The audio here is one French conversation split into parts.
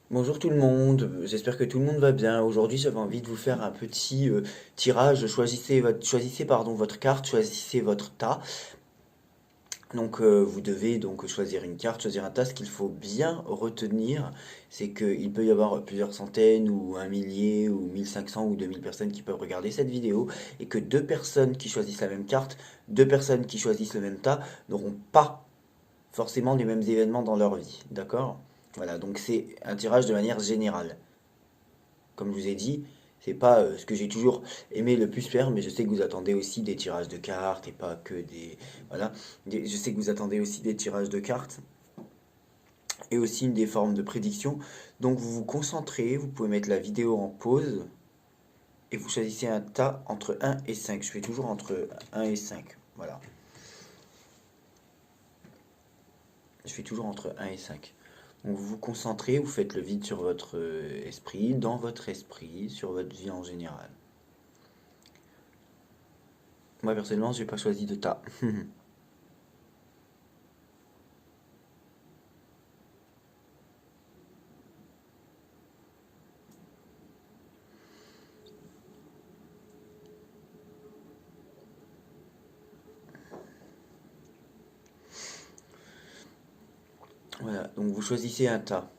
Bonjour tout le monde, j'espère que tout le monde va bien. Aujourd'hui, j'avais envie de vous faire un petit tirage. Choisissez pardon, votre carte, choisissez votre tas. Donc, vous devez donc choisir une carte, choisir un tas. Ce qu'il faut bien retenir, c'est qu'il peut y avoir plusieurs centaines ou un millier ou 1500 ou 2000 personnes qui peuvent regarder cette vidéo et que deux personnes qui choisissent la même carte, deux personnes qui choisissent le même tas n'auront pas forcément les mêmes événements dans leur vie. D'accord? Voilà, donc c'est un tirage de manière générale. Comme je vous ai dit, c'est pas ce que j'ai toujours aimé le plus faire, mais je sais que vous attendez aussi des tirages de cartes et pas que des. Voilà. Je sais que vous attendez aussi des tirages de cartes et aussi des formes de prédiction. Donc vous vous concentrez, vous pouvez mettre la vidéo en pause et vous choisissez un tas entre un et 5. Je fais toujours entre un et 5. Voilà. Je fais toujours entre un et 5. Donc vous vous concentrez, vous faites le vide sur votre esprit, dans votre esprit, sur votre vie en général. Moi personnellement, j'ai pas choisi de tas. Voilà, donc vous choisissez un tas.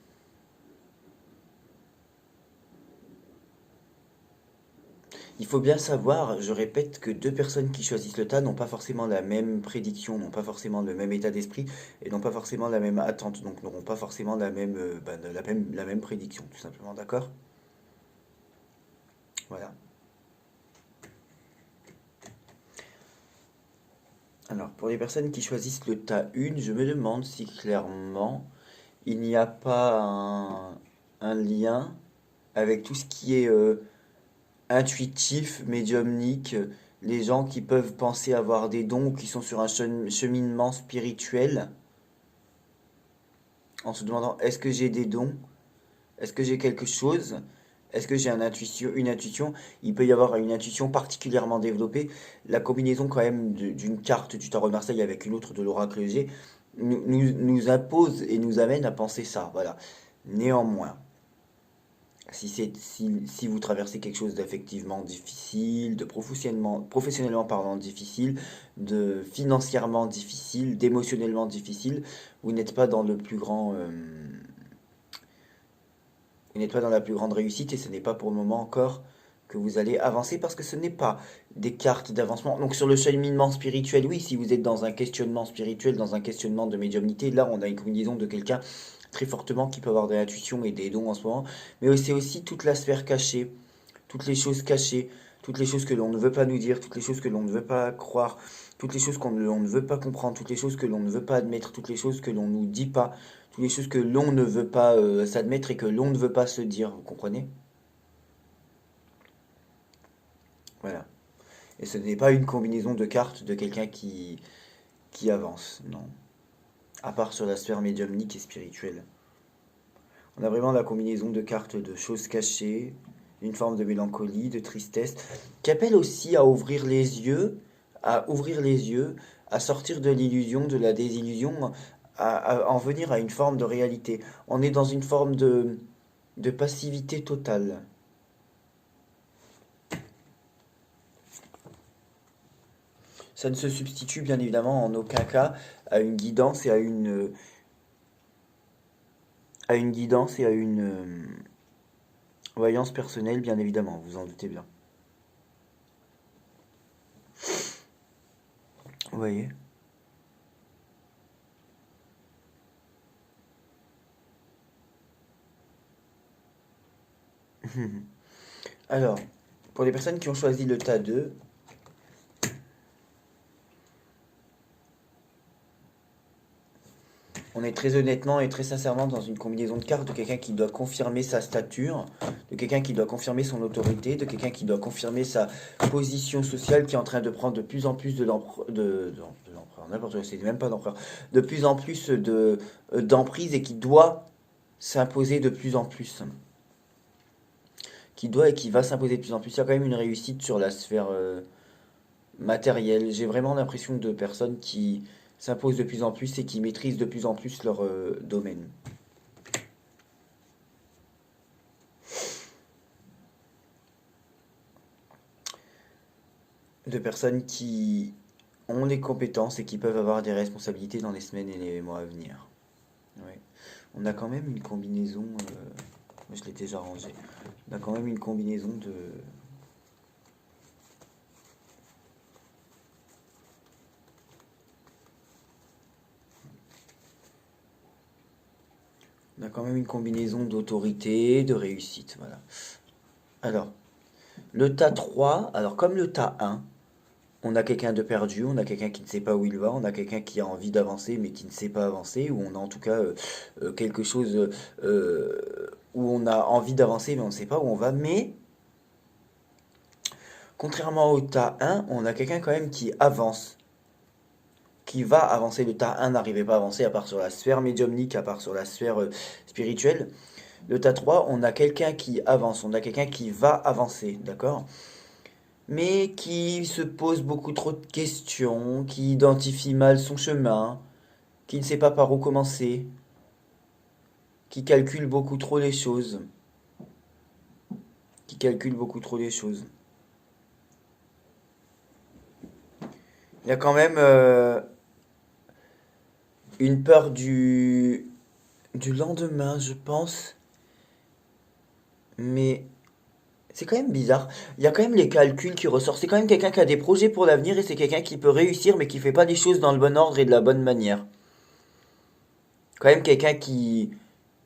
Il faut bien savoir, je répète, que deux personnes qui choisissent le tas n'ont pas forcément la même prédiction, n'ont pas forcément le même état d'esprit et n'ont pas forcément la même attente, donc n'auront pas forcément la même prédiction, tout simplement, d'accord? Voilà. Alors, pour les personnes qui choisissent le tas 1, je me demande si clairement il n'y a pas un lien avec tout ce qui est intuitif, médiumnique, les gens qui peuvent penser avoir des dons, qui sont sur un cheminement spirituel, en se demandant est-ce que j'ai des dons? Est-ce que j'ai quelque chose? Est-ce que j'ai une intuition? Il peut y avoir une intuition particulièrement développée. La combinaison quand même d'une carte du tarot de Marseille avec une autre de l'oracle G nous impose et nous amène à penser ça. Voilà. Néanmoins, si vous traversez quelque chose d'affectivement difficile, de professionnellement parlant difficile, de financièrement difficile, d'émotionnellement difficile, vous n'êtes pas dans le plus grand, vous n'êtes pas dans la plus grande réussite et ce n'est pas pour le moment encore que vous allez avancer parce que ce n'est pas des cartes d'avancement. Donc sur le cheminement spirituel, oui, si vous êtes dans un questionnement spirituel, dans un questionnement de médiumnité, là on a une combinaison de quelqu'un très fortement qui peut avoir de l'intuition et des dons en ce moment, mais c'est aussi toute la sphère cachée, toutes les choses cachées, toutes les choses que l'on ne veut pas nous dire, toutes les choses que l'on ne veut pas croire, toutes les choses l'on ne veut pas comprendre, toutes les choses que l'on ne veut pas admettre, toutes les choses que l'on ne nous dit pas, toutes les choses que l'on ne veut pas s'admettre et que l'on ne veut pas se dire, vous comprenez? Voilà. Et ce n'est pas une combinaison de cartes de quelqu'un qui avance, non. À part sur la sphère médiumnique et spirituelle. On a vraiment la combinaison de cartes de choses cachées, une forme de mélancolie, de tristesse, qui appelle aussi à ouvrir les yeux, à ouvrir les yeux, à sortir de l'illusion, de la désillusion, à en venir à une forme de réalité. On est dans une forme de passivité totale. Ça ne se substitue bien évidemment en aucun cas à une guidance et à une guidance et à une voyance personnelle, bien évidemment, vous en doutez bien. Vous voyez? Alors, pour les personnes qui ont choisi le tas 2, on est très honnêtement et très sincèrement dans une combinaison de cartes de quelqu'un qui doit confirmer sa stature, de quelqu'un qui doit confirmer son autorité, de quelqu'un qui doit confirmer sa position sociale qui est en train de prendre de plus en plus de l'empereur, n'importe quoi, c'est même pas d'empereur, de plus en plus d'emprise et qui doit s'imposer de plus en plus. Qui doit et qui va s'imposer de plus en plus. Il y a quand même une réussite sur la sphère matérielle. J'ai vraiment l'impression de personnes qui s'imposent de plus en plus et qui maîtrisent de plus en plus leur domaine. de personnes qui ont les compétences et qui peuvent avoir des responsabilités dans les semaines et les mois à venir. Ouais. On a quand même une combinaison, je l'ai déjà rangé, on a quand même une combinaison de... On a quand même une combinaison d'autorité, de réussite, voilà. Alors, le tas 3, alors comme le tas 1, on a quelqu'un de perdu, on a quelqu'un qui ne sait pas où il va, on a quelqu'un qui a envie d'avancer mais qui ne sait pas avancer, ou on a en tout cas quelque chose où on a envie d'avancer mais on ne sait pas où on va. Mais contrairement au tas 1, on a quelqu'un quand même qui avance, qui va avancer. Le tas 1 n'arrivait pas à avancer à part sur la sphère médiumnique, à part sur la sphère spirituelle. Le tas 3, on a quelqu'un qui avance, on a quelqu'un qui va avancer, d'accord? Mais qui se pose beaucoup trop de questions, qui identifie mal son chemin, qui ne sait pas par où commencer, qui calcule beaucoup trop les choses, qui calcule beaucoup trop les choses. Il y a quand même une peur du lendemain, je pense, mais c'est quand même bizarre. Il y a quand même les calculs qui ressortent. C'est quand même quelqu'un qui a des projets pour l'avenir et c'est quelqu'un qui peut réussir mais qui fait pas les choses dans le bon ordre et de la bonne manière. Quand même quelqu'un qui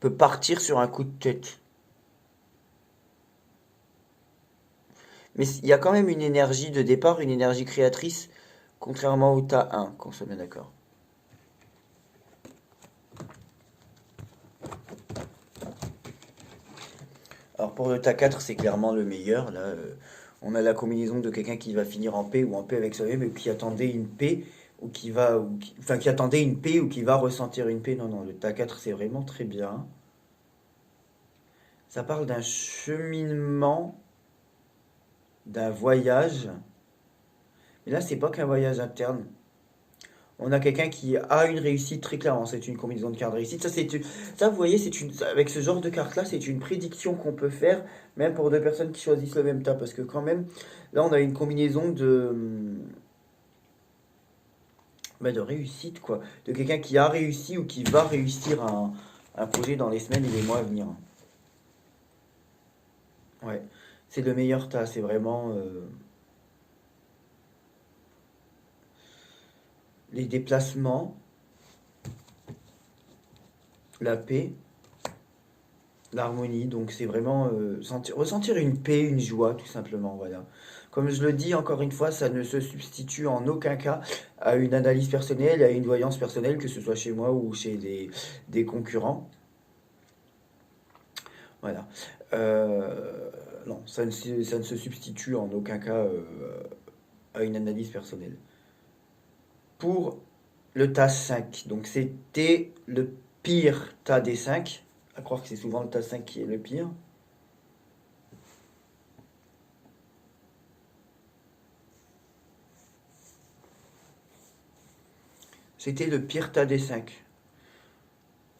peut partir sur un coup de tête. Mais il y a quand même une énergie de départ, une énergie créatrice, contrairement au tas 1, qu'on soit bien d'accord. Alors pour le tas 4, c'est clairement le meilleur. Là, on a la combinaison de quelqu'un qui va finir en paix ou en paix avec soi-même et qui attendait une paix ou qui va, enfin qui attendait une paix ou qui va ressentir une paix. Non, non, le tas 4, c'est vraiment très bien. Ça parle d'un cheminement, d'un voyage. Mais là, c'est pas qu'un voyage interne. On a quelqu'un qui a une réussite très clairement. C'est une combinaison de cartes de réussite. Ça, vous voyez, avec ce genre de carte-là, c'est une prédiction qu'on peut faire, même pour deux personnes qui choisissent le même tas. Parce que quand même, là, on a une combinaison de réussite, quoi. De quelqu'un qui a réussi ou qui va réussir un projet dans les semaines et les mois à venir. Ouais, c'est le meilleur tas. C'est vraiment les déplacements, la paix, l'harmonie. Donc c'est vraiment ressentir une paix, une joie, tout simplement. Voilà. Comme je le dis encore une fois, ça ne se substitue en aucun cas à une analyse personnelle, à une voyance personnelle, que ce soit chez moi ou chez des concurrents. Voilà. Non, ça ne se substitue en aucun cas à une analyse personnelle. Pour le tas 5, donc c'était le pire tas des 5, à croire que c'est souvent le tas 5 qui est le pire. C'était le pire tas des 5.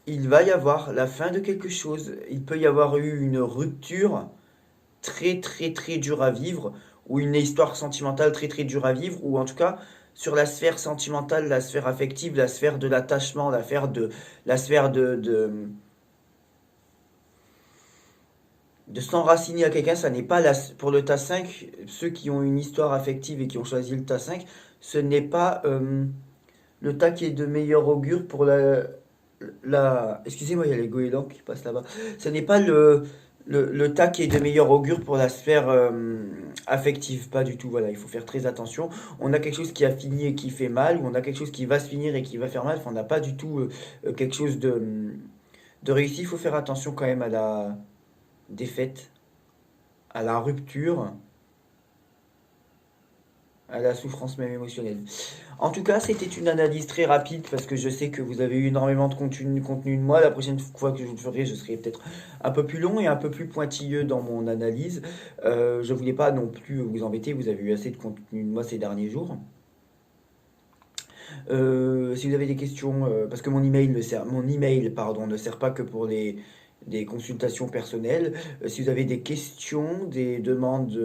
Il va y avoir la fin de quelque chose, il peut y avoir eu une rupture très très très dure à vivre, ou une histoire sentimentale très très dure à vivre, ou en tout cas sur la sphère sentimentale, la sphère affective, la sphère de l'attachement, la sphère de s'enraciner à quelqu'un, ça n'est pas pour le tas 5, ceux qui ont une histoire affective et qui ont choisi le tas 5, ce n'est pas le tas qui est de meilleur augure pour excusez-moi, il y a les goélands qui passent là-bas. Ce n'est pas le tas qui est de meilleur augure pour la sphère affective, pas du tout. Voilà, il faut faire très attention. On a quelque chose qui a fini et qui fait mal, ou on a quelque chose qui va se finir et qui va faire mal. Enfin, on n'a pas du tout quelque chose de réussi. Il faut faire attention quand même à la défaite, à la rupture, à la souffrance même émotionnelle. En tout cas, c'était une analyse très rapide parce que je sais que vous avez eu énormément de contenu de moi. La prochaine fois que je le ferai, je serai peut-être un peu plus long et un peu plus pointilleux dans mon analyse. Je voulais pas non plus vous embêter, vous avez eu assez de contenu de moi ces derniers jours. Si vous avez des questions, parce que mon email, pardon, ne sert pas que pour des consultations personnelles. Si vous avez des questions, des demandes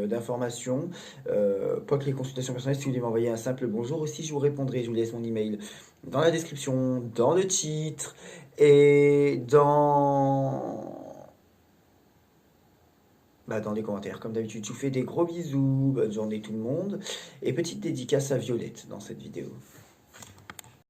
d'informations, pas que les consultations personnelles, si vous voulez m'envoyer un simple bonjour aussi, je vous répondrai. Je vous laisse mon email dans la description, dans le titre et dans les commentaires. Comme d'habitude, je vous fais des gros bisous. Bonne journée tout le monde. Et petite dédicace à Violette dans cette vidéo.